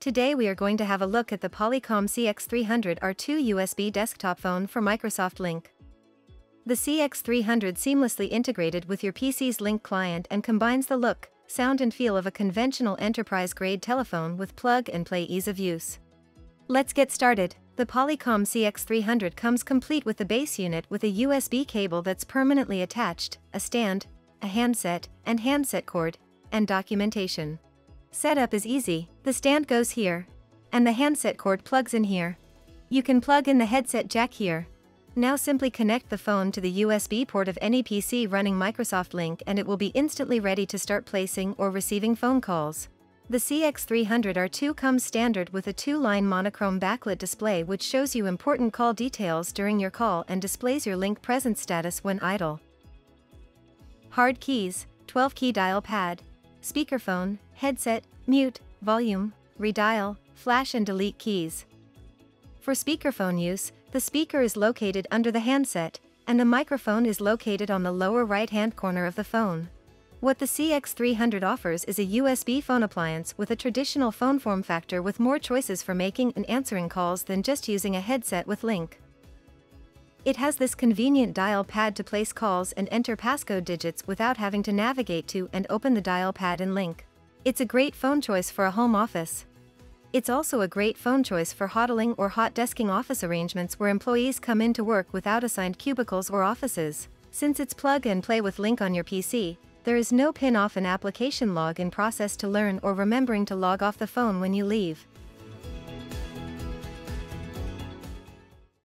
Today we are going to have a look at the Polycom CX300 R2 USB desktop phone for Microsoft Lync. The CX300 seamlessly integrated with your PC's Lync client and combines the look, sound and feel of a conventional enterprise-grade telephone with plug-and-play ease of use. Let's get started. The Polycom CX300 comes complete with the base unit with a USB cable that's permanently attached, a stand, a handset, and handset cord, and documentation. Setup is easy. The stand goes here, and the handset cord plugs in here. You can plug in the headset jack here. Now simply connect the phone to the USB port of any PC running Microsoft Lync and it will be instantly ready to start placing or receiving phone calls. The CX300 R2 comes standard with a 2-line monochrome backlit display which shows you important call details during your call and displays your Lync presence status when idle. Hard keys, 12-key dial pad, speakerphone, headset, mute, volume, redial, flash and delete keys. For speakerphone use, the speaker is located under the handset, and the microphone is located on the lower right-hand corner of the phone. What the CX300 offers is a USB phone appliance with a traditional phone form factor with more choices for making and answering calls than just using a headset with Lync. It has this convenient dial pad to place calls and enter passcode digits without having to navigate to and open the dial pad in Lync. It's a great phone choice for a home office. It's also a great phone choice for HODLing or hot desking office arrangements where employees come in to work without assigned cubicles or offices. Since it's plug and play with Lync on your PC, there is no pin off an application login process to learn or remembering to log off the phone when you leave.